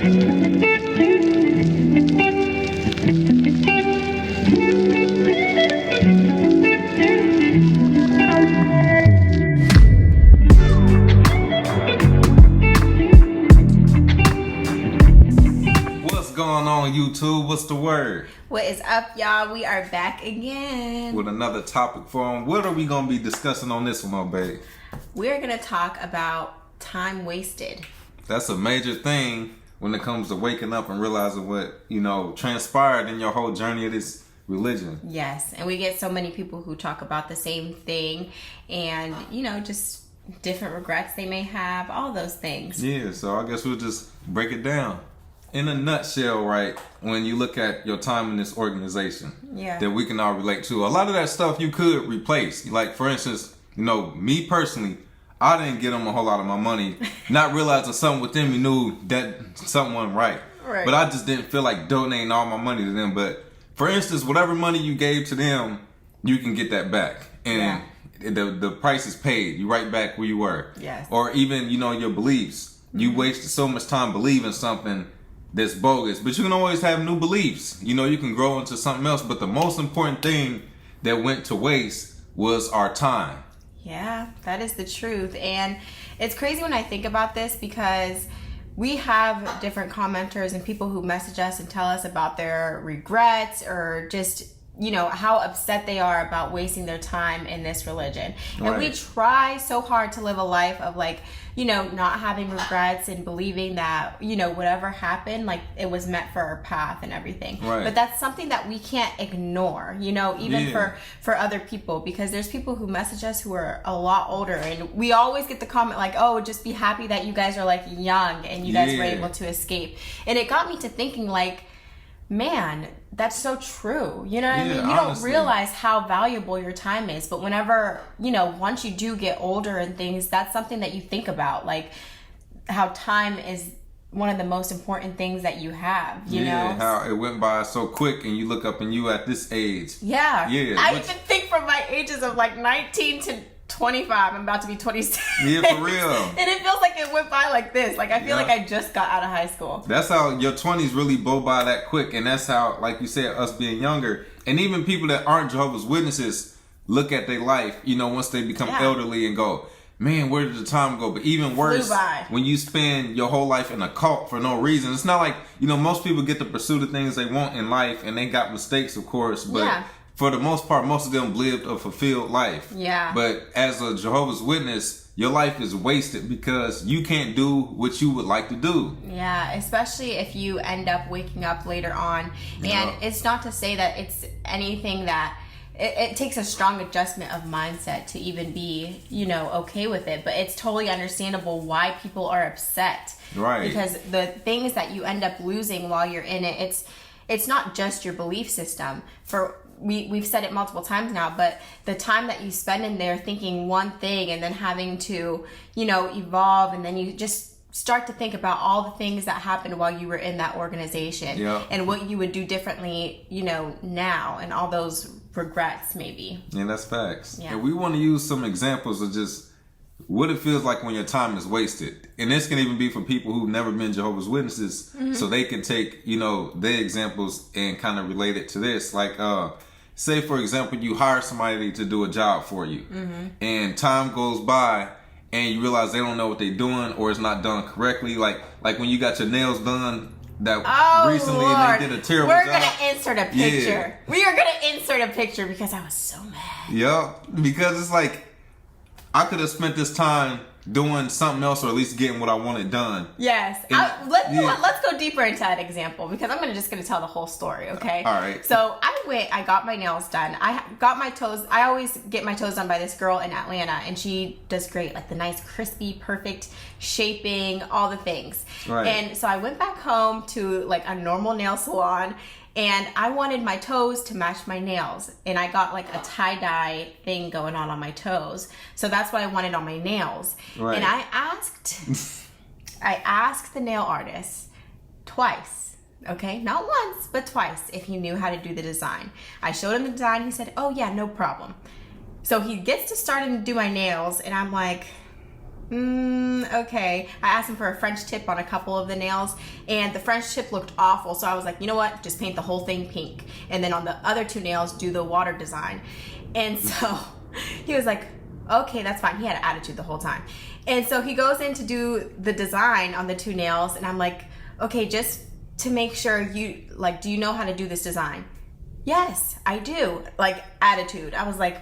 YouTube, what's the word? What is up, y'all? We are back again with another topic for them. What are we going to be discussing on this one, my babe? We're going to talk about time wasted. That's a major thing when it comes to waking up and realizing what, transpired in your whole journey of this religion. Yes, and we get so many people who talk about the same thing and, just different regrets they may have, all those things. Yeah, so I guess we'll just break it down. In a nutshell, right, when you look at your time in this organization that we can all relate to, a lot of that stuff you could replace. Like, for instance, me personally, I didn't get them a whole lot of my money, not realizing something within me knew that something wasn't right. But I just didn't feel like donating all my money to them. But, for instance, whatever money you gave to them, you can get that back. And the price is paid. You right back where you were. Yes. Or even, your beliefs. You wasted so much time believing something that's bogus, but you can always have new beliefs. You can grow into something else. But the most important thing that went to waste was our time. Yeah, that is the truth. And it's crazy when I think about this because we have different commenters and people who message us and tell us about their regrets or just how upset they are about wasting their time in this religion. And we try so hard to live a life of not having regrets and believing that, whatever happened, it was meant for our path and everything. But that's something that we can't ignore, even for other people, because there's people who message us who are a lot older and we always get the comment oh, just be happy that you guys are young and you guys were able to escape. And it got me to thinking man, that's so true. You know what I mean? You don't realize how valuable your time is. But whenever, once you do get older and things, that's something that you think about. How time is one of the most important things that you have, you know? How it went by so quick and you look up and you at this age. Yeah. I even think from my ages of 19 to 25, I'm about to be 26. Yeah, for real. And it feels like it went by like this. I feel like I just got out of high school. That's how your 20s really blow by that quick. And that's how, like you said, us being younger. And even people that aren't Jehovah's Witnesses look at their life, once they become elderly and go, man, where did the time go? But even worse, when you spend your whole life in a cult for no reason. It's not like, most people get to pursue the things they want in life. And they got mistakes, of course. But for the most part, most of them lived a fulfilled life. Yeah. But as a Jehovah's Witness, your life is wasted because you can't do what you would like to do. Yeah, especially if you end up waking up later on. And it's not to say that it's anything that it takes a strong adjustment of mindset to even be, okay with it. But it's totally understandable why people are upset. Right. Because the things that you end up losing while you're in it, it's not just your belief system. We've said it multiple times now, but the time that you spend in there thinking one thing and then having to, evolve, and then you just start to think about all the things that happened while you were in that organization and what you would do differently, now, and all those regrets maybe. Yeah, that's facts. Yeah. And we want to use some examples of just what it feels like when your time is wasted. And this can even be for people who've never been Jehovah's Witnesses, so they can take, their examples and kind of relate it to this. Say, for example, you hire somebody to do a job for you, and time goes by and you realize they don't know what they're doing or it's not done correctly. Like when you got your nails done recently and they did a terrible job. We're going to insert a picture. Yeah. We are going to insert a picture because I was so mad. Yep, because it's I could have spent this time doing something else, or at least getting what I wanted done. Yes. Let's go deeper into that example because I'm just going to tell the whole story, okay? All right. So I got my nails done. I got my toes. I always get my toes done by this girl in Atlanta, and she does great, the nice, crispy, perfect shaping, all the things. Right. And so I went back home to a normal nail salon, and I wanted my toes to match my nails. And I got a tie-dye thing going on my toes. So that's what I wanted on my nails. Right. And I asked the nail artist twice, okay? Not once, but twice, if he knew how to do the design. I showed him the design. He said, oh yeah, no problem. So he gets to starting to do my nails. And I'm Okay. I asked him for a French tip on a couple of the nails, and the French tip looked awful. So I was like, you know what? Just paint the whole thing pink. And then on the other 2 nails, do the water design. And so he was like, okay, that's fine. He had an attitude the whole time. And so he goes in to do the design on the 2 nails, and I'm like, okay, just to make sure you, like, do you know how to do this design? Yes, I do. Like, attitude. I was like,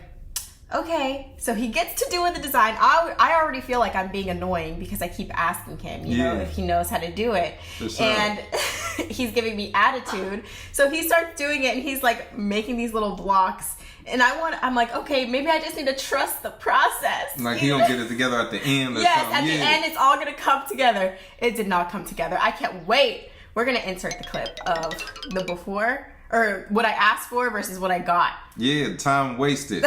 okay. So he gets to doing the design. I already feel like I'm being annoying because I keep asking him, you know, if he knows how to do it. Sure. And he's giving me attitude. So he starts doing it, and he's like making these little blocks. And I'm like, okay, maybe I just need to trust the process. Like he gonna get it together at the end or yes, something. At the end, it's all gonna come together. It did not come together. I can't wait. We're gonna insert the clip of the before, or what I asked for versus what I got. Yeah, time wasted.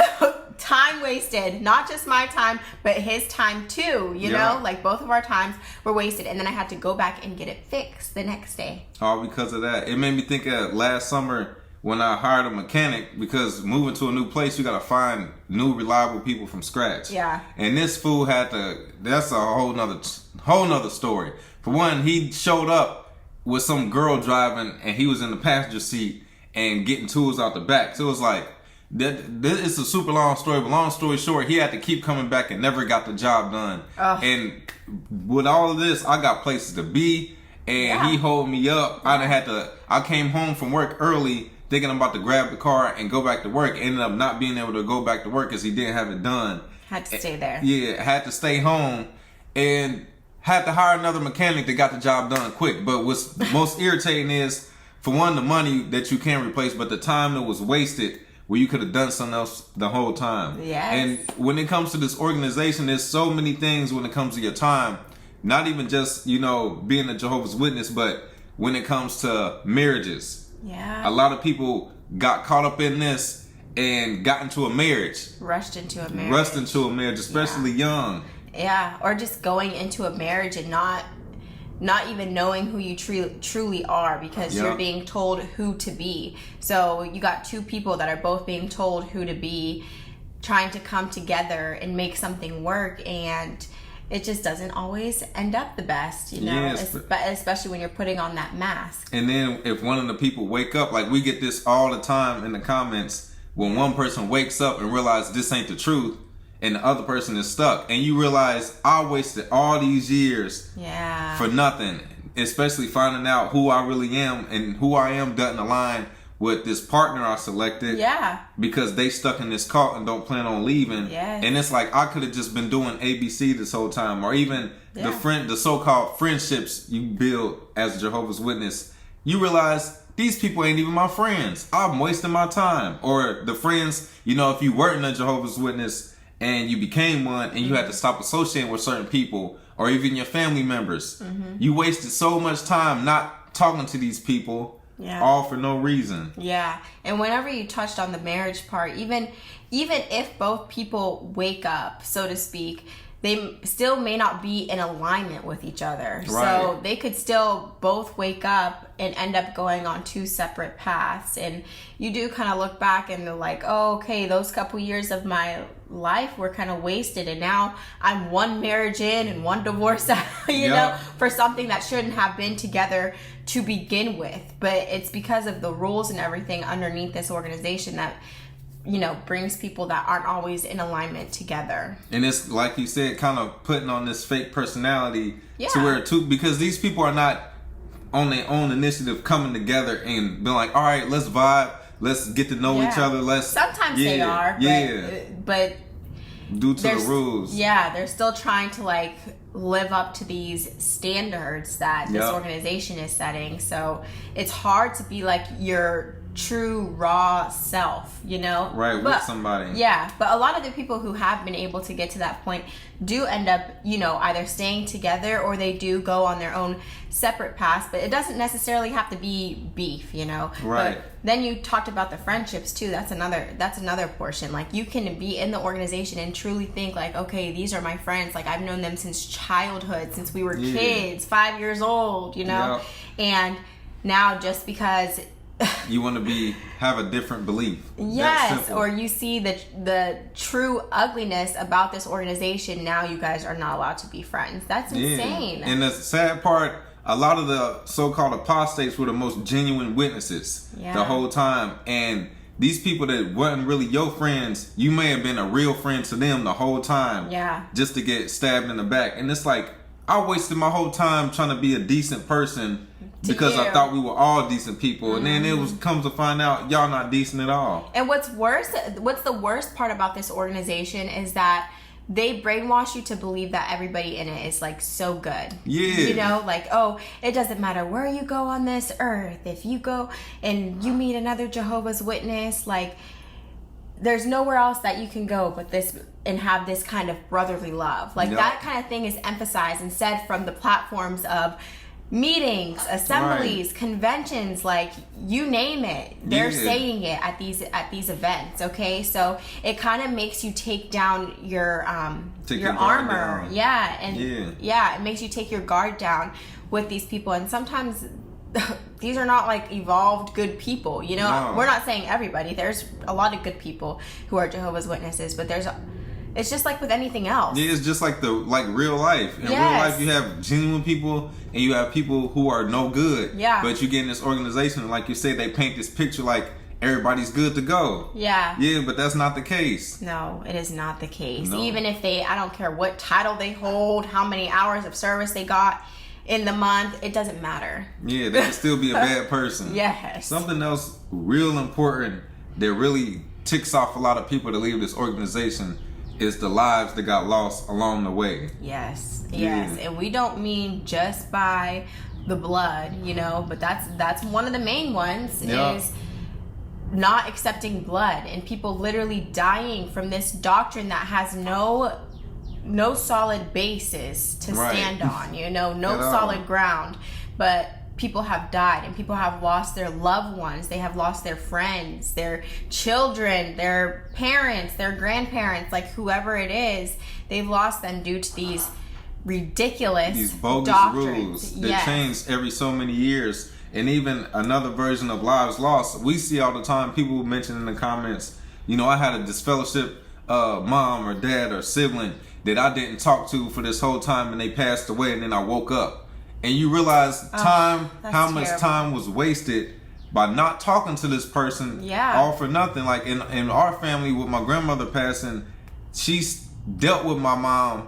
Time wasted. Not just my time, but his time too. You know, like both of our times were wasted. And then I had to go back and get it fixed the next day. All because of that. It made me think of last summer when I hired a mechanic, because moving to a new place, you gotta find new reliable people from scratch. Yeah. And this fool that's a whole nother story. For one, he showed up with some girl driving, and he was in the passenger seat and getting tools out the back. So it was like, it's a super long story, but long story short, he had to keep coming back and never got the job done. And with all of this, I got places to be, and he hold me up. I came home from work early, thinking I'm about to grab the car and go back to work. Ended up not being able to go back to work because he didn't have it done. Had to stay there. Yeah, had to stay home and had to hire another mechanic that got the job done quick. But what's most irritating is, for one, the money that you can't replace, but the time that was wasted where you could have done something else the whole time. Yes. And when it comes to this organization, there's so many things when it comes to your time. Not even just, you know, being a Jehovah's Witness, but when it comes to marriages. Yeah. A lot of people got caught up in this and got into a marriage. Rushed into a marriage, especially young. Yeah, or just going into a marriage and not even knowing who you truly are, because you're being told who to be. So you got 2 people that are both being told who to be, trying to come together and make something work, and it just doesn't always end up the best, you know, especially when you're putting on that mask. And then if one of the people wake up, like we get this all the time in the comments, when one person wakes up and realizes this ain't the truth, and the other person is stuck, and you realize I wasted all these years for nothing, especially finding out who I really am, and who I am doesn't align with this partner I selected. Yeah. Because they stuck in this cult and don't plan on leaving. Yes. And it's like I could have just been doing ABC this whole time, or even the so-called friendships you build as a Jehovah's Witness. You realize these people ain't even my friends. I'm wasting my time. Or the friends, you know, if you weren't a Jehovah's Witness and you became one and you had to stop associating with certain people, or even your family members, you wasted so much time not talking to these people. Yeah. All for no reason. Yeah. And whenever you touched on the marriage part, even if both people wake up, so to speak, they still may not be in alignment with each other. Right. So they could still both wake up and end up going on 2 separate paths. And you do kind of look back and they're like, oh, okay, those couple years of my life were kind of wasted. And now I'm 1 marriage in and 1 divorce out, you know, for something that shouldn't have been together to begin with. But it's because of the rules and everything underneath this organization that, you know, brings people that aren't always in alignment together. And it's like you said, kind of putting on this fake personality to where because these people are not on their own initiative coming together and being like, all right, let's vibe, let's get to know each other. Sometimes they are, but due to the rules. Yeah, they're still trying to like live up to these standards that this organization is setting. So it's hard to be like your true raw self, you know, with somebody. But a lot of the people who have been able to get to that point do end up, you know, either staying together or they do go on their own separate paths. But it doesn't necessarily have to be beef, you know. Right. But then you talked about the friendships too. That's another portion. Like you can be in the organization and truly think like, okay, these are my friends. Like I've known them since childhood, since we were kids, 5 years old, you know. And now just because you want to have a different belief. Yes, or you see the true ugliness about this organization. Now you guys are not allowed to be friends. That's insane. And the sad part, a lot of the so-called apostates were the most genuine witnesses the whole time. And these people that weren't really your friends, you may have been a real friend to them the whole time. Yeah. Just to get stabbed in the back. And it's like, I wasted my whole time trying to be a decent person because I thought we were all decent people. And then it comes to find out y'all not decent at all. And what's the worst part about this organization is that they brainwash you to believe that everybody in it is like so good. Yeah. You know, like, oh, it doesn't matter where you go on this earth. If you go and you meet another Jehovah's Witness, like, there's nowhere else that you can go but this and have this kind of brotherly love. Like, that kind of thing is emphasized and said from the platforms of meetings, assemblies, conventions, like, you name it, they're saying it at these events. Okay, so it kind of makes you take down your armor. It makes you take your guard down with these people. And sometimes these are not like evolved good people, you know. We're not saying everybody. There's a lot of good people who are Jehovah's Witnesses, but it's just like with anything else. Yeah, it's just like real life. In real life, you have genuine people and you have people who are no good. Yeah. But you get in this organization, like you say, they paint this picture like everybody's good to go. Yeah. Yeah, but that's not the case. No, it is not the case. No. Even if I don't care what title they hold, how many hours of service they got in the month, it doesn't matter. Yeah, they can still be a bad person. Yes. Something else real important that really ticks off a lot of people to leave this organization is the lives that got lost along the way. Yes. And we don't mean just by the blood, you know, but that's one of the main ones is not accepting blood and people literally dying from this doctrine that has no solid basis to stand on, you know, no solid ground. But people have died and people have lost their loved ones. They have lost their friends, their children, their parents, their grandparents, like whoever it is, they've lost them due to these ridiculous bogus doctrines. Rules that change every so many years. And even another version of lives lost, we see all the time people mention in the comments, you know, I had a disfellowship mom or dad or sibling that I didn't talk to for this whole time and they passed away and then I woke up. And you realize how much time was wasted by not talking to this person all for nothing. Like in our family with my grandmother passing, she dealt with my mom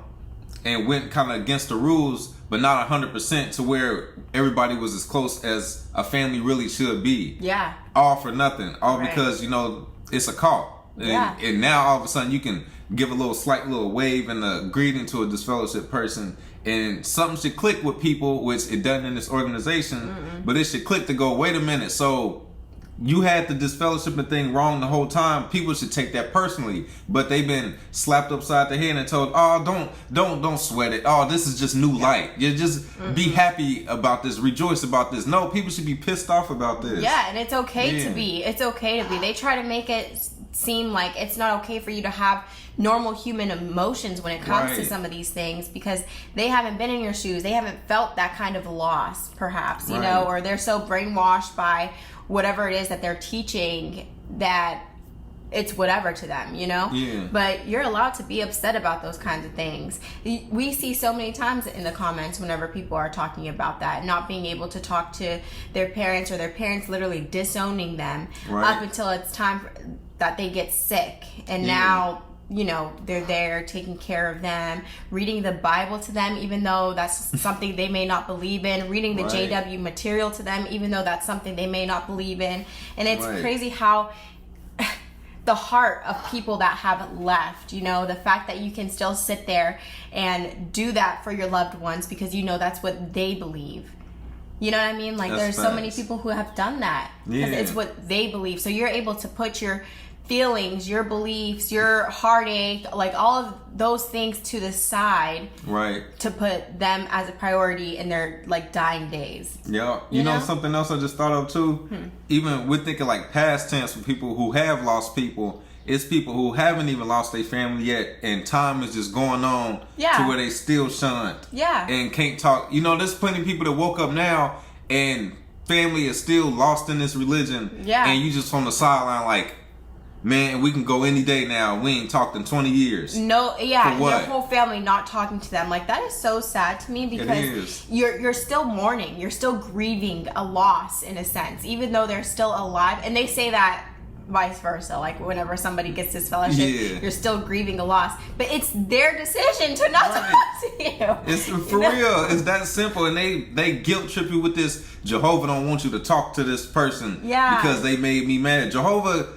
and went kind of against the rules, but not 100% to where everybody was as close as a family really should be. Yeah. All for nothing. All because, you know, it's a cult. And now all of a sudden you can give a slight little wave and a greeting to a disfellowship person. And something should click with people, which it doesn't in this organization, but it should click to go, wait a minute, so you had the disfellowshipping thing wrong the whole time. People should take that personally, but they've been slapped upside the head and told, oh, don't sweat it. Oh, this is just new light. You just be happy about this, rejoice about this. No, people should be pissed off about this. Yeah, and it's okay to be. It's okay to be. They try to make it seem like it's not okay for you to have normal human emotions when it comes to some of these things because they haven't been in your shoes. They haven't felt that kind of loss, perhaps, you know, or they're so brainwashed by whatever it is that they're teaching that it's whatever to them, you know? Yeah. But you're allowed to be upset about those kinds of things. We see so many times in the comments whenever people are talking about that, not being able to talk to their parents or their parents literally disowning them up until it's time that they get sick. And now, you know, they're there taking care of them, reading the Bible to them, even though that's something they may not believe in, reading the JW material to them, even though that's something they may not believe in. And it's crazy how the heart of people that have left, you know, the fact that you can still sit there and do that for your loved ones because you know that's what they believe. You know what I mean? Like there's so many people who have done that because it's what they believe. So you're able to put your feelings, your beliefs, your heartache, like all of those things to the side, to put them as a priority in their like dying days. Yeah, you know something else I just thought of too. Even we're thinking like past tense for people who have lost people. It's people who haven't even lost their family yet, and time is just going on to where they still shunned and can't talk. You know, there's plenty of people that woke up now and family is still lost in this religion, yeah, and you just on the sideline like, man, we can go any day now. We ain't talked in 20 years. No, yeah, your whole family not talking to them. Like, that is so sad to me, because you're still mourning. You're still grieving a loss, in a sense, even though they're still alive. And they say that vice versa. Like, whenever somebody gets this fellowship, you're still grieving a loss. But it's their decision to not talk to you. It's for real. It's that simple. And they guilt trip you with this, Jehovah don't want you to talk to this person because they made me mad. Jehovah...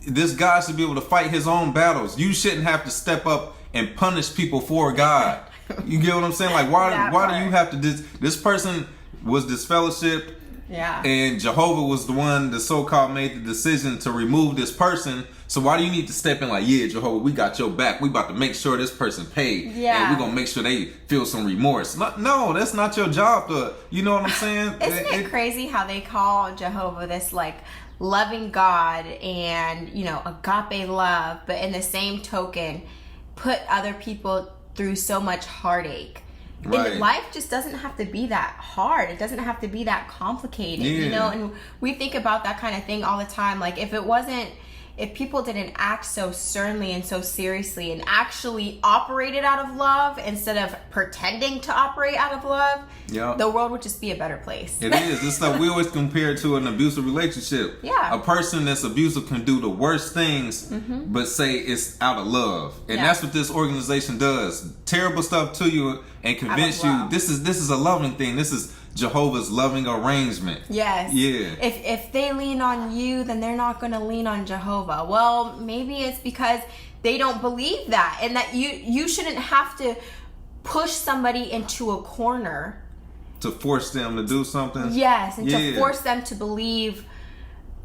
This God should be able to fight his own battles. You shouldn't have to step up and punish people for God. You get what I'm saying? Like, why do you have to... This person was disfellowshipped. Yeah. And Jehovah was the one that so-called made the decision to remove this person. So why do you need to step in like, yeah, Jehovah, we got your back. We about to make sure this person paid. Yeah. And we're going to make sure they feel some remorse. No, that's not your job to... You know what I'm saying? Isn't it crazy how they call Jehovah this, like... loving God and, you know, agape love, but in the same token put other people through so much heartache. And life just doesn't have to be that hard. It doesn't have to be that complicated, you know. And we think about that kind of thing all the time. Like, if people didn't act so sternly and so seriously and actually operated out of love instead of pretending to operate out of love, the world would just be a better place. It is. It's like we always compare it to an abusive relationship. Yeah. A person that's abusive can do the worst things, but say it's out of love. And that's what this organization does. Terrible stuff to you and convince you this is a loving thing. This is Jehovah's loving arrangement. Yes. Yeah. If they lean on you, then they're not going to lean on Jehovah. Well, maybe it's because they don't believe that, and that you shouldn't have to push somebody into a corner to force them to do something. Yes, and to force them to believe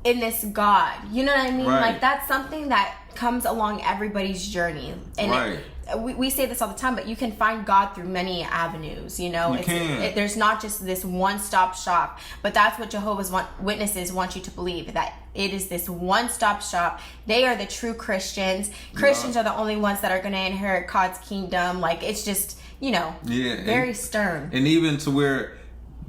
in this God. You know what I mean? Like, that's something that comes along everybody's journey. And we say this all the time, but you can find God through many avenues, you know. There's not just this one-stop shop, but that's what Jehovah's Witnesses want you to believe, that it is this one-stop shop. They are the true Christians. Christians are the only ones that are going to inherit God's kingdom. Like, it's just, you know, very stern. And even to where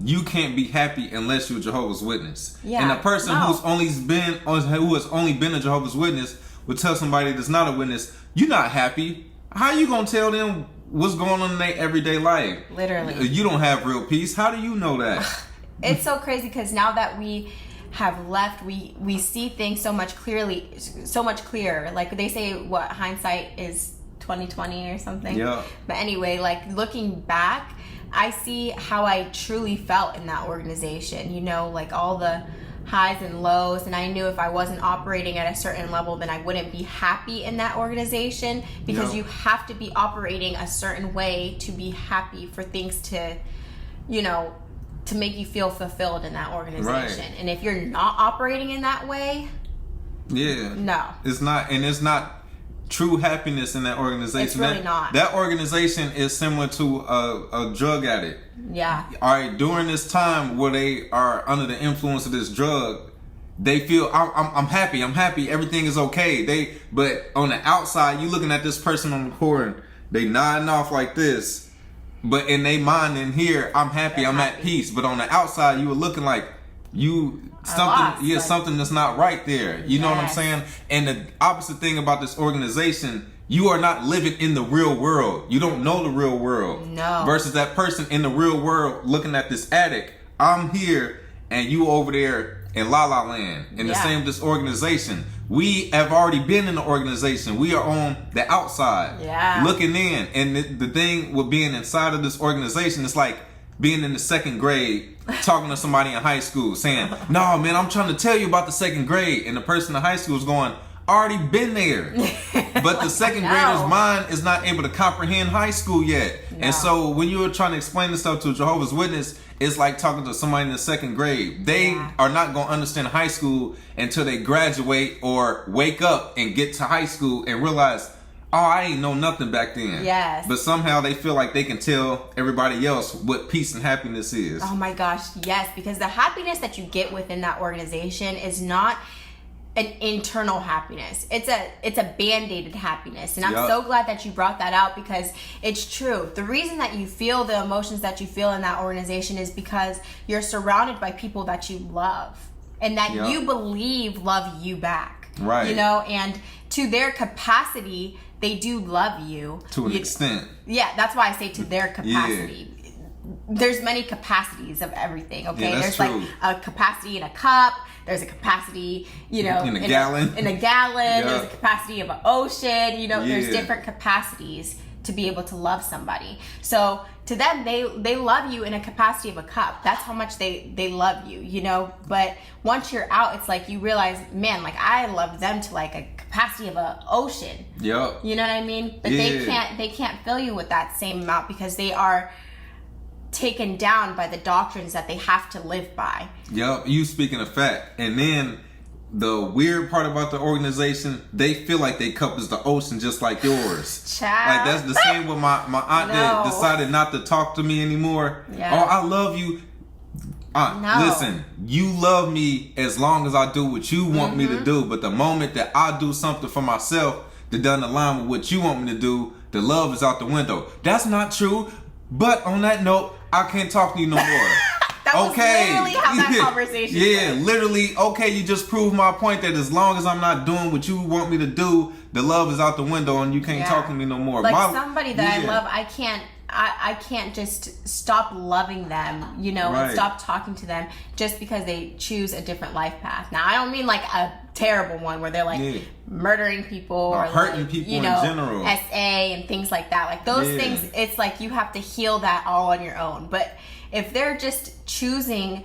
you can't be happy unless you're Jehovah's Witness. Yeah. And a person who has only been a Jehovah's Witness would tell somebody that's not a witness, you're not happy. How you gonna tell them what's going on in their everyday life? Literally. You don't have real peace. How do you know that? It's so crazy, because now that we have left, we see things so much clearer. Like, they say, what, hindsight is 20/20 or something. Yeah. But anyway, like, looking back, I see how I truly felt in that organization. You know, like, all the highs and lows, and I knew if I wasn't operating at a certain level, then I wouldn't be happy in that organization, because you have to be operating a certain way to be happy, for things to, you know, to make you feel fulfilled in that organization. And if you're not operating in that way, no, it's not true happiness in that organization. It's really not. That organization is similar to a drug addict. Yeah. All right, during this time where they are under the influence of this drug, they feel I'm happy, everything is okay. But on the outside, you looking at this person on the corner, they nodding off like this, but in their mind in here, I'm happy, I'm at peace. But on the outside, you were looking like something that's not right there. You know what I'm saying? And the opposite thing about this organization, you are not living in the real world. You don't know the real world. No. Versus that person in the real world looking at this addict. I'm here and you over there in La La Land. And the same with this organization. We have already been in the organization. We are on the outside looking in. And the thing with being inside of this organization, it's like being in the second grade, talking to somebody in high school, saying, no, man, I'm trying to tell you about the second grade. And the person in high school is going, already been there. But the second grader's mind is not able to comprehend high school yet. And so when you're trying to explain this stuff to a Jehovah's Witness, it's like talking to somebody in the second grade. They are not going to understand high school until they graduate or wake up and get to high school and realize, oh, I ain't know nothing back then. Yes. But somehow they feel like they can tell everybody else what peace and happiness is. Oh my gosh, yes. Because the happiness that you get within that organization is not an internal happiness. It's a band-aided happiness. And I'm so glad that you brought that out, because it's true. The reason that you feel the emotions that you feel in that organization is because you're surrounded by people that you love and that you believe love you back. Right. You know, and to their capacity, they do love you. To an extent. Yeah, that's why I say to their capacity. Yeah. There's many capacities of everything, okay? There's true. Like a capacity in a cup. There's a capacity, you know, in a gallon. In a gallon. There's a capacity of an ocean. You know, there's different capacities to be able to love somebody. So to them, they love you in a capacity of a cup. That's how much they love you, you know? But once you're out, it's like you realize, man, like I love them to like a capacity of an ocean. Yep. You know what I mean? But they can't fill you with that same amount, because they are taken down by the doctrines that they have to live by. Yep, you speaking of fact. And then the weird part about the organization, they feel like their cup is the ocean just like yours. Child. Like that's the same with my aunt that decided not to talk to me anymore. Yeah. Oh, I love you. Listen, you love me as long as I do what you want me to do. But the moment that I do something for myself that doesn't align with what you want me to do, the love is out the window. That's not true. But on that note, I can't talk to you no more. That was literally how that conversation went. Literally, okay, you just proved my point that as long as I'm not doing what you want me to do, the love is out the window and you can't talk to me no more. Like somebody that I love, I can't just stop loving them, you know, and stop talking to them just because they choose a different life path. Now, I don't mean like a terrible one where they're like murdering people or hurting like, people you know, in general. SA and things like that. Like those things, it's like you have to heal that all on your own. But if they're just choosing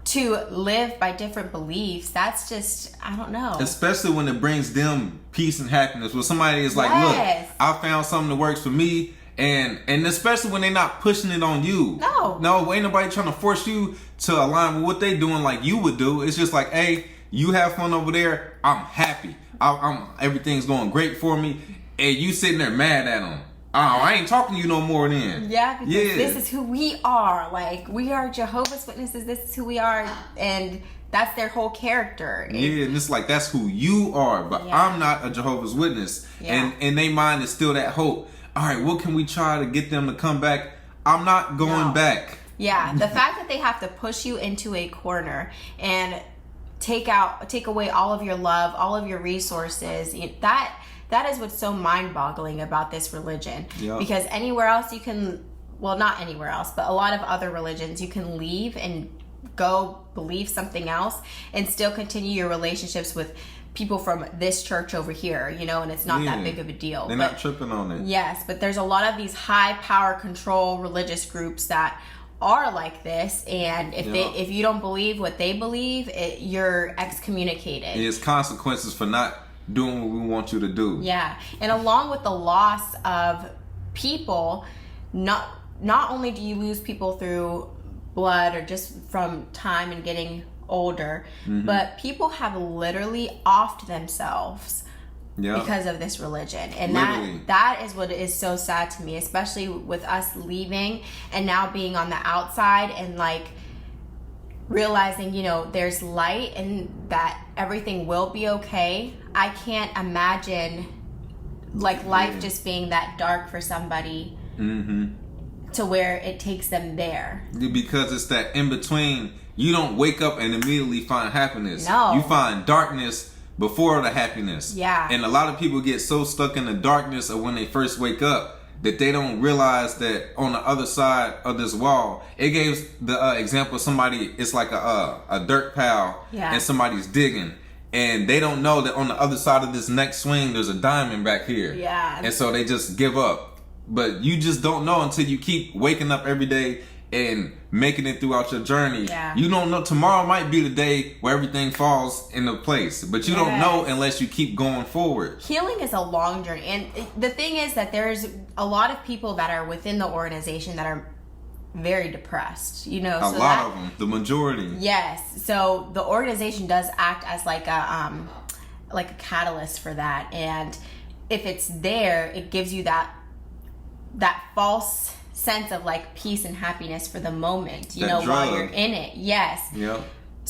to live by different beliefs, that's just, I don't know. Especially when it brings them peace and happiness. When somebody is like, look, I found something that works for me. And especially when they're not pushing it on you. No, ain't nobody trying to force you to align with what they doing like you would do. It's just like, hey, you have fun over there. I'm happy. I'm everything's going great for me. And you sitting there mad at them. Oh, I ain't talking to you no more then. Yeah, because this is who we are. Like, we are Jehovah's Witnesses. This is who we are. And that's their whole character. And it's like, that's who you are. But I'm not a Jehovah's Witness. And their mind is still that hope. All right, what can we try to get them to come back? I'm not going back. Yeah, the fact that they have to push you into a corner and take away all of your love, all of your resources, that is what's so mind-boggling about this religion. Because anywhere else you can, well, not anywhere else, but a lot of other religions, you can leave and go believe something else and still continue your relationships with people from this church over here, you know, and it's not that big of a deal. They're not tripping on it. Yes, but there's a lot of these high power control religious groups that are like this, and if you don't believe what they believe, you're excommunicated. There's consequences for not doing what we want you to do. Yeah, and along with the loss of people, not only do you lose people through blood or just from time and getting older, but people have literally offed themselves because of this religion. And that is what is so sad to me, especially with us leaving and now being on the outside and like realizing, you know, there's light and that everything will be okay. I can't imagine like life just being that dark for somebody to where it takes them there. Because it's that in between. You don't wake up and immediately find happiness. No. You find darkness before the happiness. Yeah. And a lot of people get so stuck in the darkness of when they first wake up that they don't realize that on the other side of this wall, it gives the example of somebody, it's like a dirt pile and somebody's digging. And they don't know that on the other side of this next swing, there's a diamond back here. Yeah. And so they just give up. But you just don't know until you keep waking up every day and making it throughout your journey. You don't know, tomorrow might be the day where everything falls into place, but you don't know unless you keep going forward. Healing is a long journey, and the thing is that there's a lot of people that are within the organization that are very depressed, you know. A lot of them, the majority. Yes, so the organization does act as like a catalyst for that, and if it's there, it gives you that false sense of like peace and happiness for the moment, you know, while you're in it. Yes.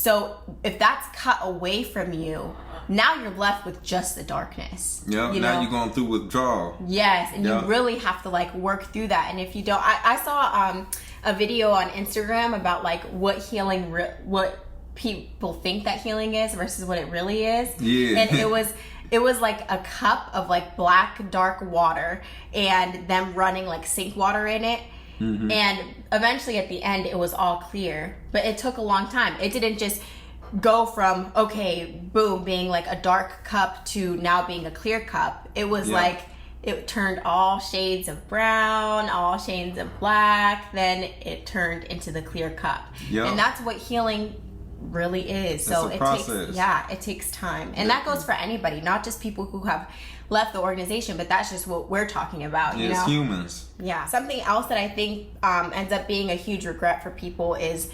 So if that's cut away from you, now you're left with just the darkness. Yeah, now you're going through withdrawal. Yes, and you really have to like work through that. And if you don't, I saw a video on Instagram about like what healing, what people think that healing is versus what it really is. Yeah. And it was like a cup of like black dark water and them running like sink water in it. Mm-hmm. And eventually at the end it was all clear, but it took a long time. It didn't just go from boom, being like a dark cup to now being a clear cup. It was like it turned all shades of brown, all shades of black, then it turned into the clear cup. And that's what healing really is. So it takes time. And that goes for anybody, not just people who have left the organization, but that's just what we're talking about. You know? Humans. Yeah. Something else that I think ends up being a huge regret for people is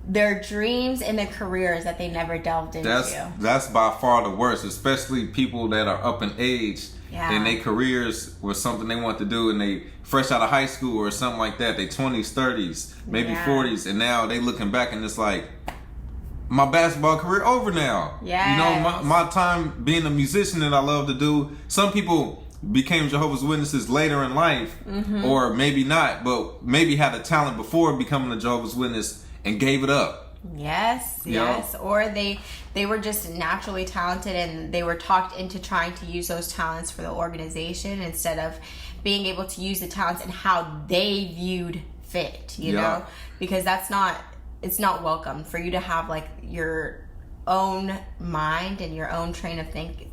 their dreams and their careers that they never delved into. That's by far the worst, especially people that are up in age and their careers were something they want to do, and they fresh out of high school or something like that, they 20s, 30s, maybe 40s, and now they looking back and it's like, my basketball career over now. Yeah. You know, my time being a musician that I love to do. Some people became Jehovah's Witnesses later in life, or maybe not, but maybe had a talent before becoming a Jehovah's Witness and gave it up. Yes. Or they were just naturally talented and they were talked into trying to use those talents for the organization instead of being able to use the talents and how they viewed fit, you know? Because it's not welcome for you to have like your own mind and your own train of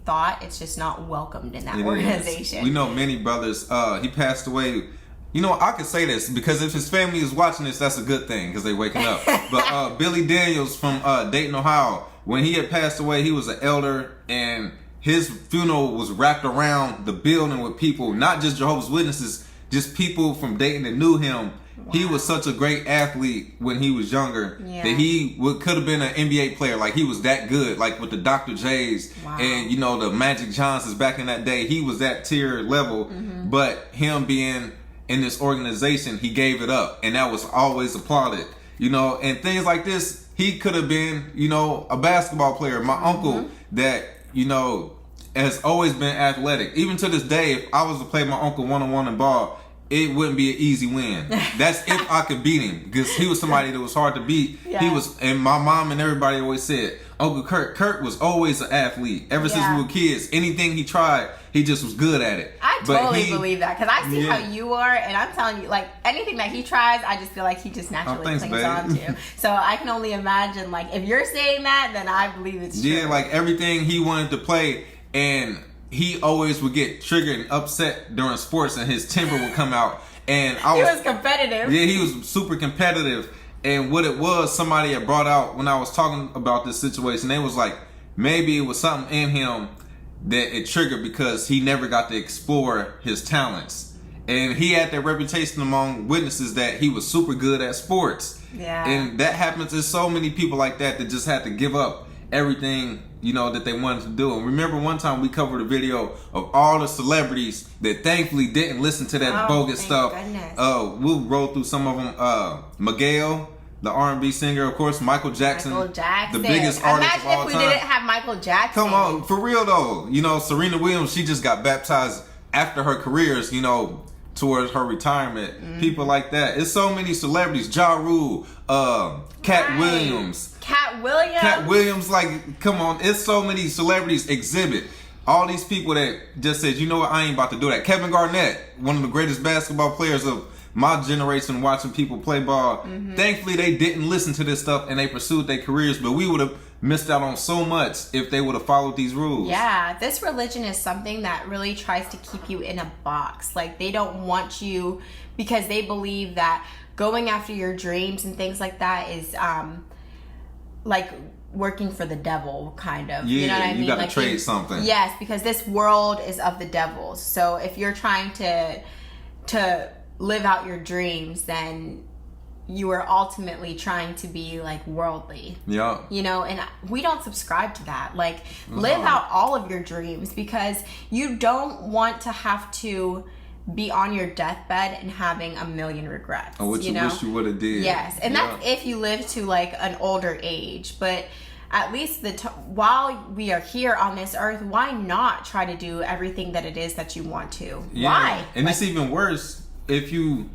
thought. It's just not welcomed in that organization. We know many brothers. He passed away. You know, I can say this because if his family is watching this, that's a good thing because they waking up. But Billy Daniels from Dayton, Ohio, when he had passed away, he was an elder, and his funeral was wrapped around the building with people, not just Jehovah's Witnesses, just people from Dayton that knew him. Wow. He was such a great athlete when he was younger that he could have been an NBA player. Like, he was that good, like with the Dr. J's and, you know, the Magic Johnsons back in that day. He was that tier level, but him being in this organization, he gave it up, and that was always applauded, you know. And things like this, he could have been, you know, a basketball player. My uncle that, you know, has always been athletic. Even to this day, if I was to play my uncle one-on-one in ball, it wouldn't be an easy win. That's if I could beat him, because he was somebody that was hard to beat. He was, and my mom and everybody always said, Uncle Kurt was always an athlete. Ever since we were kids, anything he tried, he just was good at it. I totally believe that, because I see how you are, and I'm telling you, like, anything that he tries, I just feel like he just naturally clings on to. So I can only imagine, like, if you're saying that, then I believe it's true. Yeah, like everything he wanted to play, and he always would get triggered and upset during sports, and his temper would come out. And he was competitive. Yeah, he was super competitive. And what it was, somebody had brought out when I was talking about this situation, they was like, maybe it was something in him that it triggered because he never got to explore his talents. And he had that reputation among witnesses that he was super good at sports. Yeah. And that happens to so many people like that just had to give up everything, you know, that they wanted to do. And remember one time we covered a video of all the celebrities that thankfully didn't listen to that bogus stuff. We'll roll through some of them. Miguel, the R&B singer, of course, Michael Jackson. the biggest artist of all time. Imagine if we didn't have Michael Jackson. Come on, for real though. You know, Serena Williams, she just got baptized after her careers, you know, towards her retirement. People like that. It's so many celebrities. Ja Rule, Cat Williams. Cat Williams, like, come on. It's so many celebrities exhibit. All these people that just said, you know what, I ain't about to do that. Kevin Garnett, one of the greatest basketball players of my generation, watching people play ball. Thankfully, they didn't listen to this stuff and they pursued their careers, but we would have missed out on so much if they would have followed these rules. Yeah, this religion is something that really tries to keep you in a box. Like, they don't want you, because they believe that going after your dreams and things like that is like working for the devil, kind of. Yeah, you know what I mean? You gotta like trade something. Yes, because this world is of the devil's. So if you're trying to live out your dreams, then you are ultimately trying to be like worldly. Yeah. You know, and we don't subscribe to that. Like, live out all of your dreams, because you don't want to have to be on your deathbed and having a million regrets. Or what you wish you would have did. Yes, and that's if you live to like an older age. But at least while we are here on this earth, why not try to do everything that it is that you want to? Yeah. Why? And it's even worse if you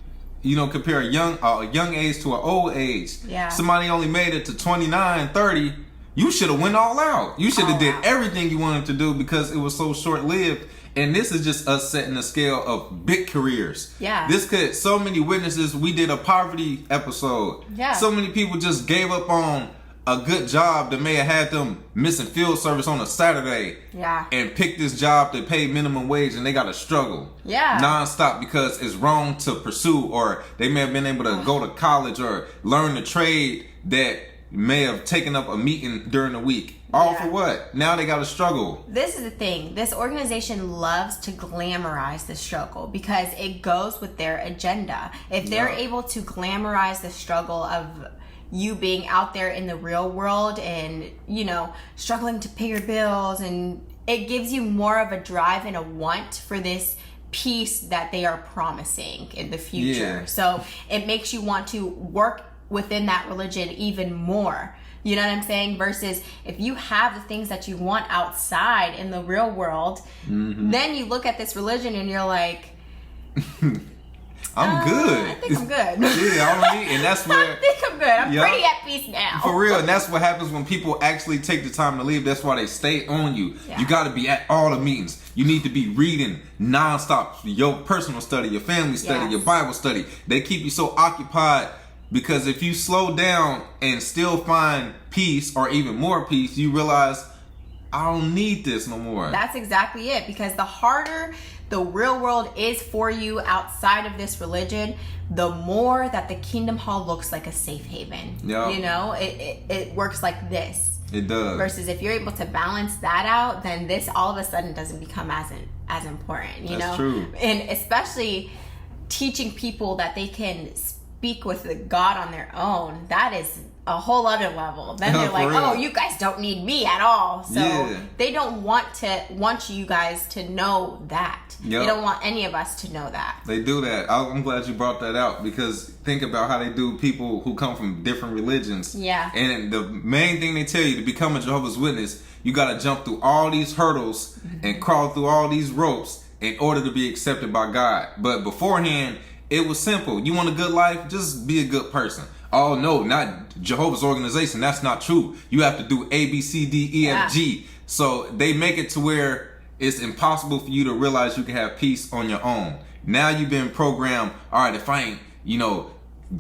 compare a young age to an old age. Yeah. Somebody only made it to 29, 30. You should have went all out. You should have did everything you wanted to do because it was so short-lived. And this is just us setting the scale of big careers. Yeah. So many witnesses, we did a poverty episode. Yeah. So many people just gave up on a good job that may have had them missing field service on a Saturday. Yeah. And pick this job that paid minimum wage and they got to struggle. Yeah. Nonstop because it's wrong to pursue, or they may have been able to go to college or learn the trade that may have taken up a meeting during the week. All for what? Now they got to struggle. This is the thing. This organization loves to glamorize the struggle because it goes with their agenda. If they're able to glamorize the struggle of you being out there in the real world and, struggling to pay your bills, and it gives you more of a drive and a want for this peace that they are promising in the future. Yeah. So it makes you want to work within that religion even more. You know what I'm saying? Versus if you have the things that you want outside in the real world, then you look at this religion and you're like, I'm good. I think I'm good. And that's where I think I'm good. I'm pretty at peace now. For real, and that's what happens when people actually take the time to leave. That's why they stay on you. Yeah. You got to be at all the meetings. You need to be reading nonstop. Your personal study, your family study, your Bible study. They keep you so occupied because if you slow down and still find peace or even more peace, you realize I don't need this no more. That's exactly it. Because the harder the real world is for you outside of this religion, the more that the Kingdom Hall looks like a safe haven. Yep. It works like this. It does. Versus if you're able to balance that out, then this all of a sudden doesn't become as important. That's true. And especially teaching people that they can speak with the God on their own, that is a whole other level. Then they're like, oh, you guys don't need me at all. So they don't want you guys to know that. Yep. They don't want any of us to know that. They do that. I'm glad you brought that out because think about how they do people who come from different religions. Yeah. And the main thing they tell you to become a Jehovah's Witness, you got to jump through all these hurdles and crawl through all these ropes in order to be accepted by God. But beforehand, it was simple. You want a good life? Just be a good person. Oh, no, not Jehovah's organization. That's not true. You have to do A, B, C, D, E, F, G. So they make it to where it's impossible for you to realize you can have peace on your own. Now you've been programmed, all right, if I ain't,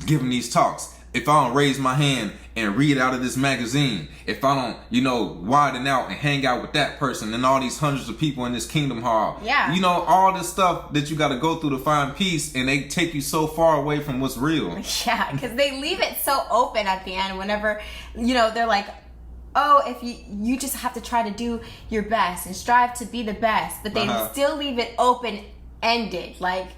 giving these talks, if I don't raise my hand and read out of this magazine, if I don't, widen out and hang out with that person and all these hundreds of people in this Kingdom Hall. Yeah. All this stuff that you got to go through to find peace, and they take you so far away from what's real. Yeah, because they leave it so open at the end whenever, they're like, oh, if you just have to try to do your best and strive to be the best, but they still leave it open-ended. Like,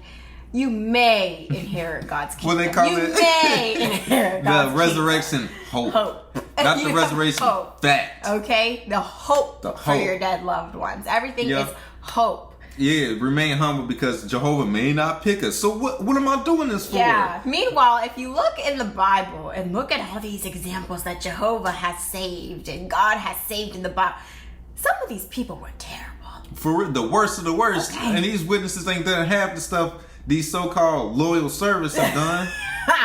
you may inherit God's kingdom. What they call you it? May inherit God's the resurrection kingdom. hope. Not the resurrection fact. Okay? The hope for your dead loved ones. Everything is hope. Yeah, remain humble because Jehovah may not pick us. So what am I doing this for? Yeah. Meanwhile, if you look in the Bible and look at all these examples that Jehovah has saved and God has saved in the Bible, some of these people were terrible. For real, the worst of the worst. Okay. And these witnesses ain't done half the stuff these so-called loyal servants have done.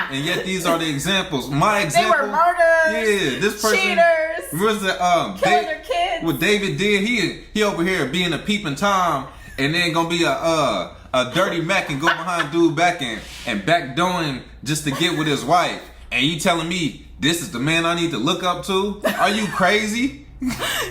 And yet these are the examples. My example. They were murderers. Yeah, this person. Cheaters. Was the killing their kids. What David did, he over here being a peeping Tom, and then gonna be a dirty Mac and go behind dude back and backdooring just to get with his wife. And you telling me this is the man I need to look up to? Are you crazy?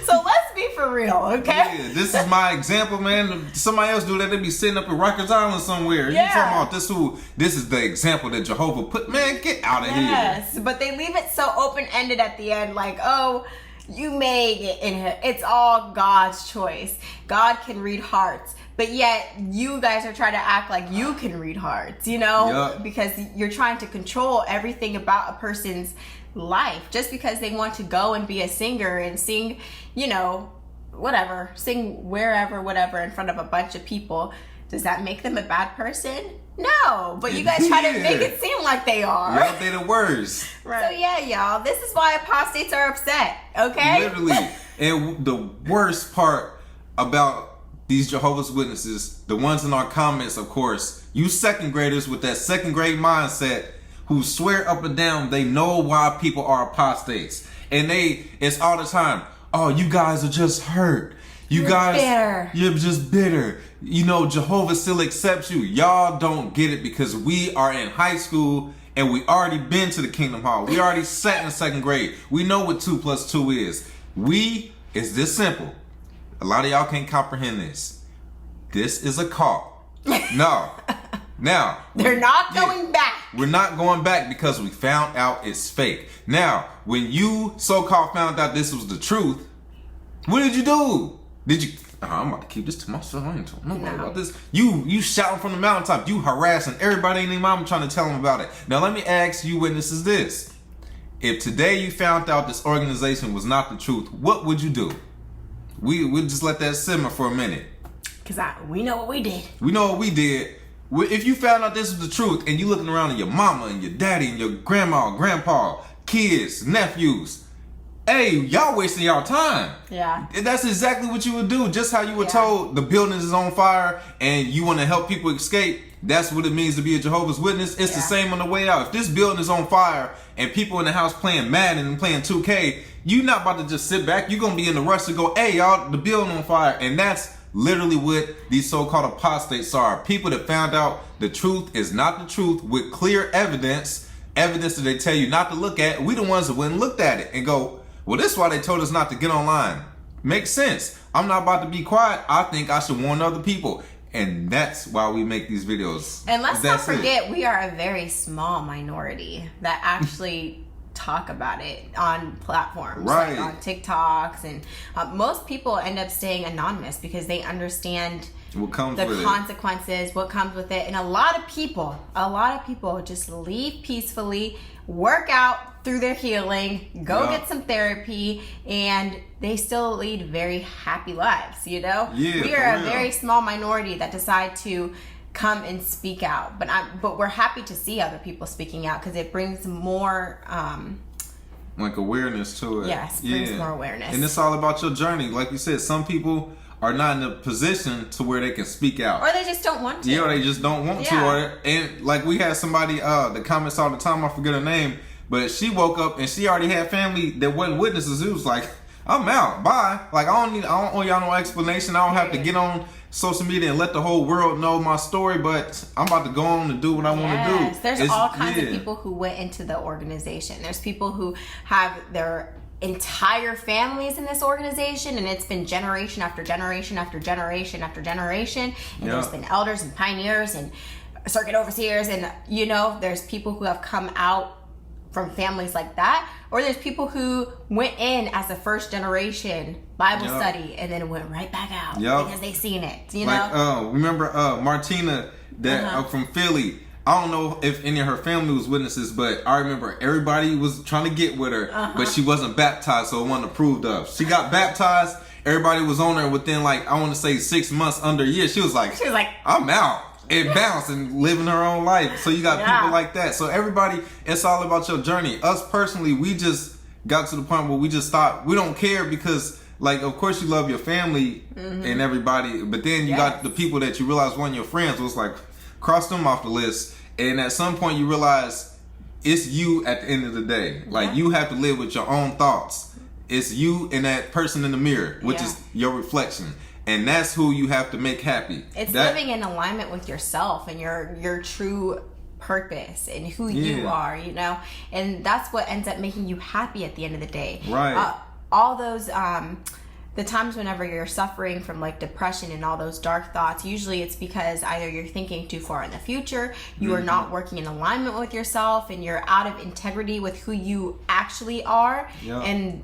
So let's be for real, okay? Yeah, this is my example, man. If somebody else do that, they be sitting up in Rikers Island somewhere. Yeah. You talking about this is the example that Jehovah put. Man, get out of here. Yes, but they leave it so open-ended at the end, like, oh, you may get in here. It's all God's choice. God can read hearts. But yet, you guys are trying to act like you can read hearts, Yep. because you're trying to control everything about a person's life just because they want to go and be a singer and sing, whatever, sing wherever, whatever, in front of a bunch of people. Does that make them a bad person? No, but you guys try to make it seem like they are. Yeah, they're the worst. Right. So yeah, y'all, this is why apostates are upset, okay? Literally. And the worst part about these Jehovah's Witnesses, the ones in our comments, of course, you second graders with that second grade mindset who swear up and down they know why people are apostates. And it's all the time, oh, you guys are just hurt. You're bitter. You're just bitter. You know, Jehovah still accepts you. Y'all don't get it because we are in high school and we already been to the Kingdom Hall. We already sat in second grade. We know what 2 + 2 is. It's this simple. A lot of y'all can't comprehend this. This is a cult. No. Now. They're not going back. We're not going back because we found out it's fake. Now, when you so-called found out this was the truth, what did you do? Did you? I'm about to keep this to myself. I ain't talking nobody about this. You shouting from the mountaintop. You harassing everybody and their mama trying to tell them about it. Now let me ask you witnesses this. If today you found out this organization was not the truth, what would you do? We'll just let that simmer for a minute. Because we know what we did. We know what we did. If you found out this was the truth and you looking around at your mama and your daddy and your grandma, grandpa, kids, nephews, hey, y'all wasting y'all time. Yeah. That's exactly what you would do. Just how you were told the building is on fire and you want to help people escape. That's what it means to be a Jehovah's Witness. It's the same on the way out. If this building is on fire and people in the house playing Madden and playing 2K, you're not about to just sit back. You're going to be in the rush to go, hey, y'all, the building on fire. And that's literally what these so-called apostates are. People that found out the truth is not the truth with clear evidence that they tell you not to look at. We the ones that went and looked at it and go, well, this is why they told us not to get online. Makes sense. I'm not about to be quiet. I think I should warn other people. And that's why we make these videos. And let's not forget, we are a very small minority that actually talk about it on platforms. Right. Like on TikToks. And most people end up staying anonymous because they understand what comes the with consequences, what comes with it. And a lot of people just leave peacefully, work out through their healing, go get some therapy, and they still lead very happy lives, you know? Yeah, we are a very small minority that decide to come and speak out. But we're happy to see other people speaking out because it brings more like awareness to it. Yes, brings more awareness. And it's all about your journey. Like you said, some people are not in a position to where they can speak out. Or they just don't want to. Yeah, or they just don't want to. And like we had somebody, the comments all the time, I forget her name, but she woke up and she already had family that wasn't witnesses. It was like, I'm out, bye. Like I don't owe y'all no explanation. I don't have to get on social media and let the whole world know my story, but I'm about to go on and do what I want to do. There's all kinds of people who went into the organization. There's people who have their entire families in this organization, and it's been generation after generation after generation after generation, and there's been elders and pioneers and circuit overseers, and you know, there's people who have come out from families like that, or there's people who went in as a first generation Bible study and then went right back out because they seen it, you know? Remember Martina that from Philly, I don't know if any of her family was witnesses, but I remember everybody was trying to get with her, but she wasn't baptized, so it wasn't approved of. She got baptized, everybody was on her within like, I want to say 6 months, under a year. She was like, I'm out. It bounced and living her own life. So you got people like that. So everybody, it's all about your journey. Us personally, we just got to the point where we just thought we don't care because, like, of course you love your family and everybody, but then you got the people that you realize weren't your friends. Was like, cross them off the list. And at some point you realize it's you at the end of the day. Like, you have to live with your own thoughts. It's you and that person in the mirror, which is your reflection. And that's who you have to make happy. It's living in alignment with yourself and your true purpose and who you are, you know? And that's what ends up making you happy at the end of the day. Right. All those, the times whenever you're suffering from like depression and all those dark thoughts, usually it's because either you're thinking too far in the future, you are not working in alignment with yourself, and you're out of integrity with who you actually are, and,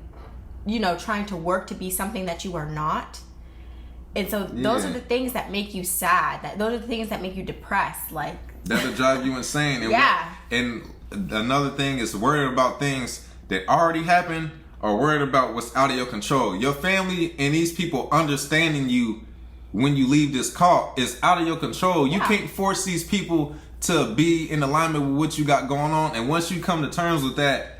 you know, trying to work to be something that you are not. And so those are the things that make you sad. Those are the things that make you depressed. Like, that'll drive you insane. And and another thing is worrying about things that already happened, or worried about what's out of your control. Your family and these people understanding you when you leave this cult is out of your control. You can't force these people to be in alignment with what you got going on. And once you come to terms with that,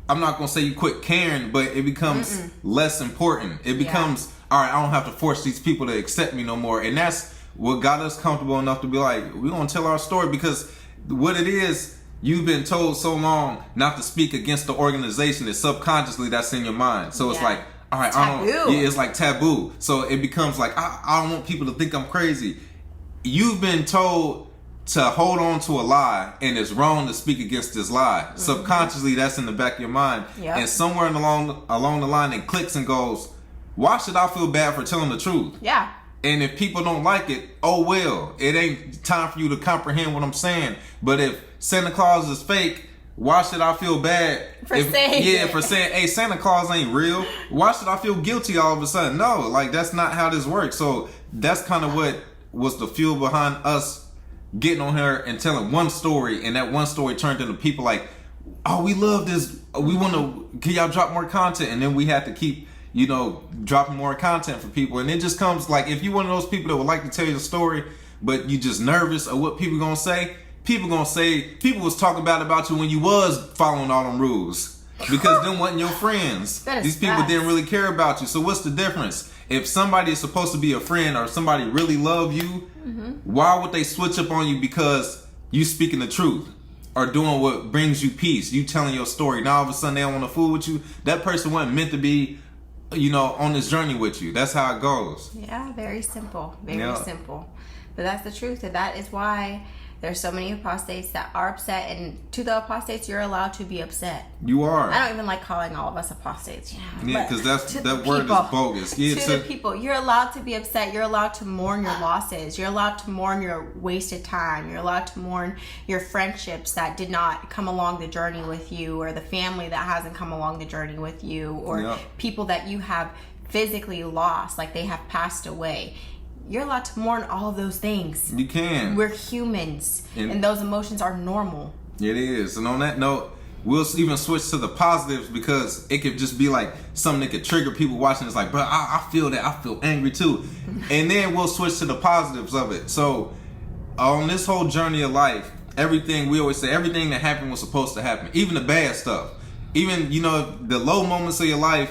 I'm not going to say you quit caring, but it becomes less important. It becomes, all right, I don't have to force these people to accept me no more. And that's what got us comfortable enough to be like, we're going to tell our story, because what it is, you've been told so long not to speak against the organization that subconsciously that's in your mind. So it's like, all right, it's like taboo. So it becomes like, I don't want people to think I'm crazy. You've been told to hold on to a lie, and it's wrong to speak against this lie. Subconsciously, that's in the back of your mind. And somewhere along the line, it clicks and goes, why should I feel bad for telling the truth? Yeah. And if people don't like it, oh well. It ain't time for you to comprehend what I'm saying. But if Santa Claus is fake, why should I feel bad for saying hey, Santa Claus ain't real? Why should I feel guilty all of a sudden? No, like that's not how this works. So that's kind of what was the fuel behind us getting on here and telling one story, and that one story turned into people like, oh, we love this. We want to, can y'all drop more content? And then we had to keep, dropping more content for people. And it just comes like, if you're one of those people that would like to tell you the story, but you just nervous of what people gonna say, people was talking about you when you was following all them rules, because them wasn't your friends. These people didn't really care about you. So what's the difference? If somebody is supposed to be a friend, or somebody really love you, why would they switch up on you because you speaking the truth or doing what brings you peace? You telling your story. Now all of a sudden they don't want to fool with you. That person wasn't meant to be, on this journey with you. That's how it goes. Yeah, very simple. Very simple. But that's the truth, and that is why there's so many apostates that are upset. And to the apostates, you're allowed to be upset. You are. I don't even like calling all of us apostates. Yeah, because that word is bogus. Yeah, to the people, you're allowed to be upset. You're allowed to mourn your losses. You're allowed to mourn your wasted time. You're allowed to mourn your friendships that did not come along the journey with you, or the family that hasn't come along the journey with you, or people that you have physically lost, like they have passed away. You're allowed to mourn all of those things. You can. We're humans, and those emotions are normal. It is. And on that note, we'll even switch to the positives, because it could just be like something that could trigger people watching. It's like, bro, I feel that. I feel angry too. And then we'll switch to the positives of it. So on this whole journey of life, we always say everything that happened was supposed to happen. Even the bad stuff. Even, the low moments of your life,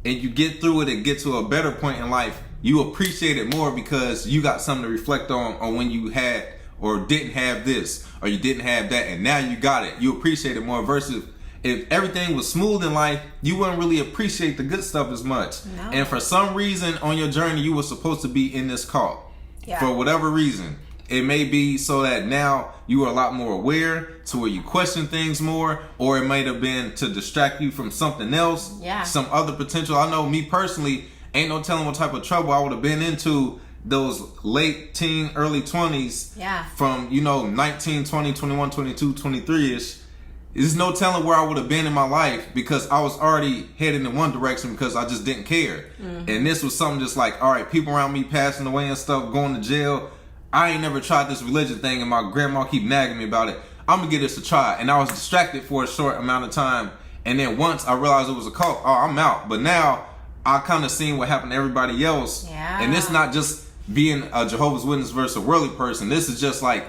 and you get through it and get to a better point in life, you appreciate it more because you got something to reflect on when you had or didn't have this, or you didn't have that, and now you got it. You appreciate it more, versus if everything was smooth in life, you wouldn't really appreciate the good stuff as much. No. And for some reason on your journey, you were supposed to be in this cult. Yeah. For whatever reason. It may be so that now you are a lot more aware, to where you question things more, or it might have been to distract you from something else, some other potential. I know me personally, ain't no telling what type of trouble I would have been into those late teen, early 20s. Yeah. From, 19, 20, 21, 22, 23-ish. There's no telling where I would have been in my life, because I was already heading in one direction because I just didn't care. And this was something just like, all right, people around me passing away and stuff, going to jail. I ain't never tried this religion thing, and my grandma keep nagging me about it. I'm going to give this a try. And I was distracted for a short amount of time. And then once I realized it was a cult, I'm out. But now I kind of seen what happened to everybody else. Yeah. And it's not just being a Jehovah's Witness versus a worldly person. This is just like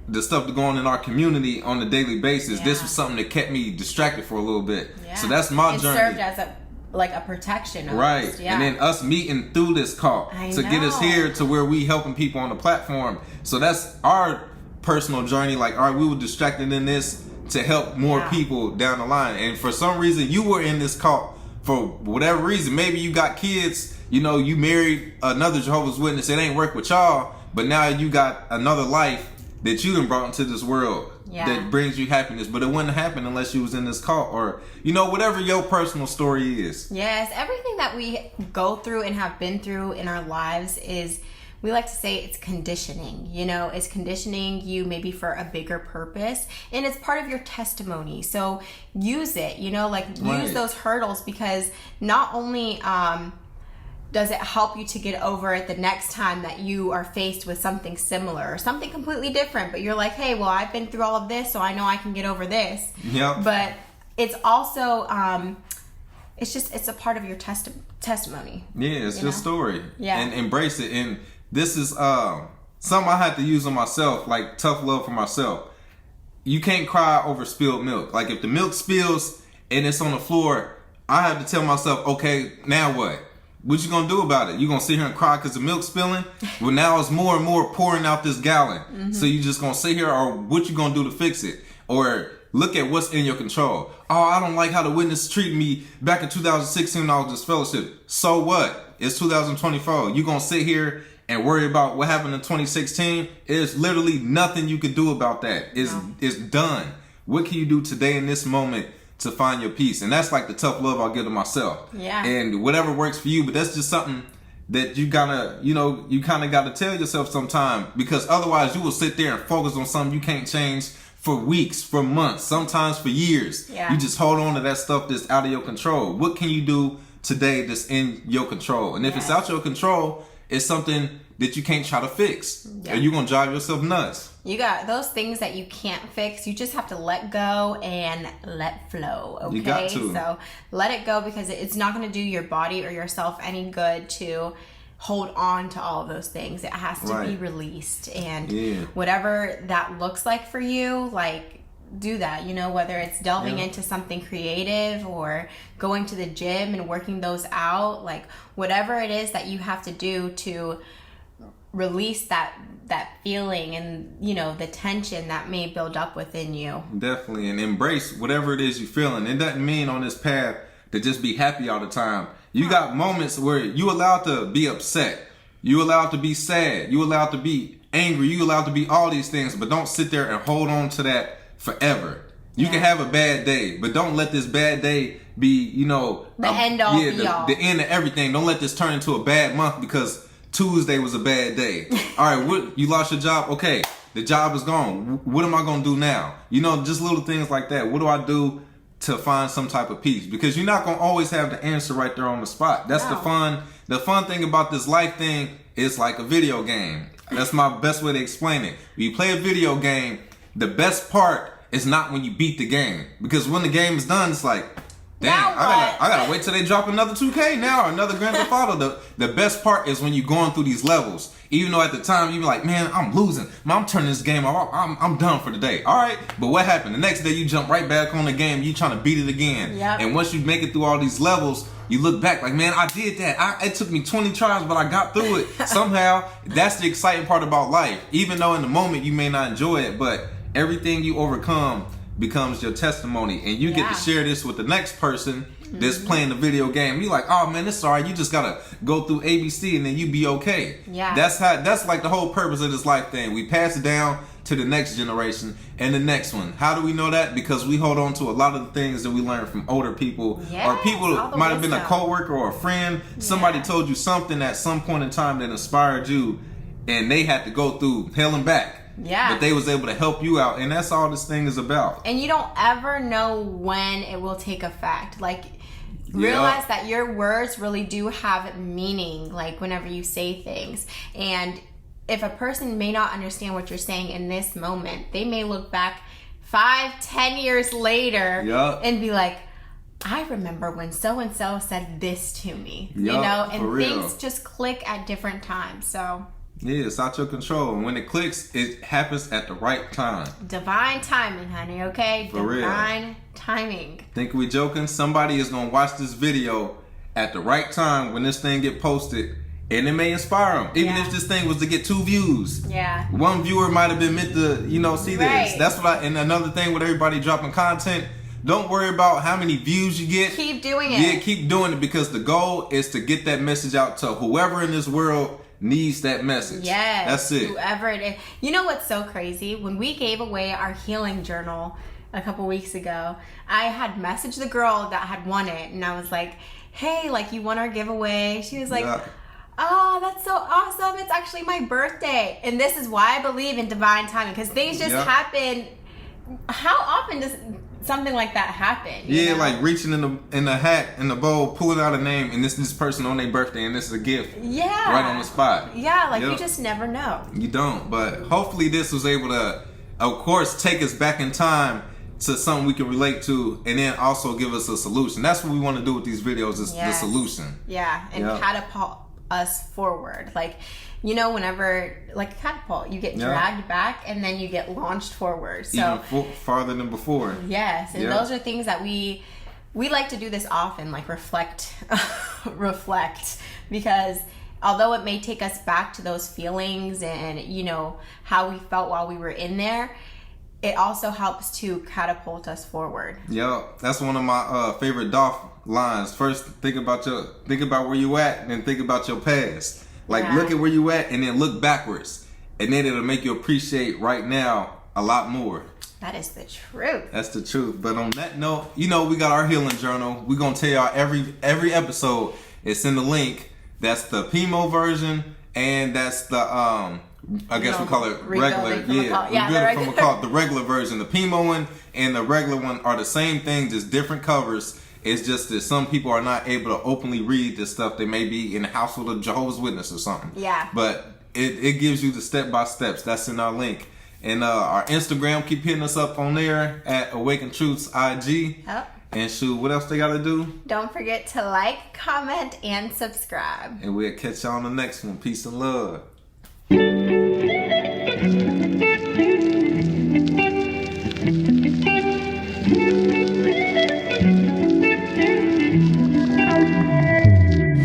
the stuff that's going on in our community on a daily basis. Yeah. This was something that kept me distracted for a little bit. Yeah. So that's my journey. It served as a protection. Almost. Right. Yeah. And then us meeting through this cult to get us here to where we helping people on the platform. So that's our personal journey. Like, all right, we were distracted in this to help more people down the line. And for some reason, you were in this cult for whatever reason. Maybe you got kids, you married another Jehovah's Witness. It ain't work with y'all, but now you got another life that you done brought into this world that brings you happiness. But it wouldn't happen unless you was in this cult, or, whatever your personal story is. Yes, everything that we go through and have been through in our lives is, we like to say, it's conditioning. It's conditioning you maybe for a bigger purpose, and it's part of your testimony. So use it, use those hurdles, because not only does it help you to get over it the next time that you are faced with something similar or something completely different, but you're like, hey, well, I've been through all of this, so I know I can get over this. Yep. But it's also it's a part of your testimony. Yeah, it's your story. Yeah. And embrace it. And this is something I had to use on myself, like tough love for myself. You can't cry over spilled milk. Like if the milk spills and it's on the floor, I have to tell myself, okay, now what? What you gonna do about it? You gonna sit here and cry because the milk's spilling? Well, now it's more and more pouring out this gallon. So you just gonna sit here, or what you gonna do to fix it? Or look at what's in your control. Oh, I don't like how the witness treated me back in 2016 when I was disfellowship. So what? It's 2024. You gonna sit here and worry about what happened in 2016? There's literally nothing you can do about that. It's done. What can you do today in this moment to find your peace? And that's like the tough love I'll give to myself. Yeah. And whatever works for you, but that's just something that you gotta, you kind of got to tell yourself sometime, because otherwise you will sit there and focus on something you can't change for weeks, for months, sometimes for years. Yeah. You just hold on to that stuff that's out of your control. What can you do today that's in your control? And if it's out your control, it's something that you can't try to fix. Yeah. Or you're going to drive yourself nuts. You got those things that you can't fix. You just have to let go and let flow. Okay. You got to. So let it go, because it's not going to do your body or yourself any good to hold on to all of those things. It has to be released. And whatever that looks like for you, like, do that, whether it's delving into something creative or going to the gym and working those out, like whatever it is that you have to do to release that feeling and the tension that may build up within you. Definitely. And embrace whatever it is you're feeling. It doesn't mean on this path to just be happy all the time. You got moments where you allowed to be upset, you allowed to be sad, you allowed to be angry, you allowed to be all these things, but don't sit there and hold on to that forever. You can have a bad day, but don't let this bad day be, the end all be all. The end of everything. Don't let this turn into a bad month because Tuesday was a bad day. All right, what, you lost your job? Okay, the job is gone. What am I going to do now? Just little things like that. What do I do to find some type of peace? Because you're not going to always have the answer right there on the spot. That's the fun thing about this life thing. Is like a video game. That's my best way to explain it. When you play a video game, the best part is not when you beat the game, because when the game is done, it's like, damn, I gotta wait till they drop another 2K now or another Grand Theft Auto. The best part is when you're going through these levels. Even though at the time you be like, man, I'm losing. Man, I'm turning this game off. I'm done for the day. All right, but what happened? The next day you jump right back on the game. You trying to beat it again. Yep. And once you make it through all these levels, you look back like, man, I did that. It took me 20 tries, but I got through it somehow. That's the exciting part about life. Even though in the moment you may not enjoy it, but everything you overcome becomes your testimony, and you get to share this with the next person that's playing the video game. You're like, oh man, it's alright. You just gotta go through ABC and then you be okay. Yeah. That's like the whole purpose of this life thing. We pass it down to the next generation and the next one. How do we know that? Because we hold on to a lot of the things that we learned from older people, or people that might have been a coworker or a friend. Somebody told you something at some point in time that inspired you, and they had to go through hell and back. Yeah. But they was able to help you out, and that's all this thing is about. And you don't ever know when it will take effect. Like, realize that your words really do have meaning, like whenever you say things. And if a person may not understand what you're saying in this moment, they may look back 5-10 years later and be like, I remember when so-and-so said this to me. And things just click at different times. So yeah, it's out your control. And when it clicks, it happens at the right time. Divine timing, honey, okay? For real. Divine timing. Think we joking? Somebody is going to watch this video at the right time when this thing get posted, and it may inspire them. Even if this thing was to get 2 views. Yeah. One viewer might have been meant to, see this. That's what and another thing with everybody dropping content, don't worry about how many views you get. Keep doing it. Yeah, keep doing it, because the goal is to get that message out to whoever in this world needs that message. Yes. That's it. Whoever it is. You know what's so crazy? When we gave away our healing journal a couple weeks ago, I had messaged the girl that had won it, and I was like, hey, like, you won our giveaway. She was like, oh, that's so awesome. It's actually my birthday. And this is why I believe in divine timing, because things just happen. How often does something like that happen? You know? Like reaching in the hat, in the bowl, pulling out a name, and this person on their birthday, and this is a gift. Yeah. Right on the spot. Yeah, like you just never know. You don't. But hopefully this was able to, of course, take us back in time to something we can relate to, and then also give us a solution. That's what we want to do with these videos, is the solution. Yeah, and catapult us forward. Like, whenever, like a catapult, you get dragged back and then you get launched forward. So even farther than before. Yes, and those are things that we like to do this often, like reflect, because although it may take us back to those feelings and, how we felt while we were in there, it also helps to catapult us forward. Yeah, that's one of my favorite Dolph lines. First, think about where you at, and then think about your past. Like, look at where you at, and then look backwards, and then it'll make you appreciate right now a lot more. That is the truth. That's the truth. But on that note, we got our healing journal. We're gonna tell y'all every episode. It's in the link. That's the PMO version, and that's the I guess we call it regular. Rebuilding from a cult. The regular version, the PMO one and the regular one are the same thing, just different covers. It's just that some people are not able to openly read this stuff. They may be in the household of Jehovah's Witness or something. Yeah. But it gives you the step-by-steps. That's in our link. And our Instagram, keep hitting us up on there at Awaken Truths IG. Yep. And shoot, what else they got to do? Don't forget to like, comment, and subscribe. And we'll catch y'all on the next one. Peace and love.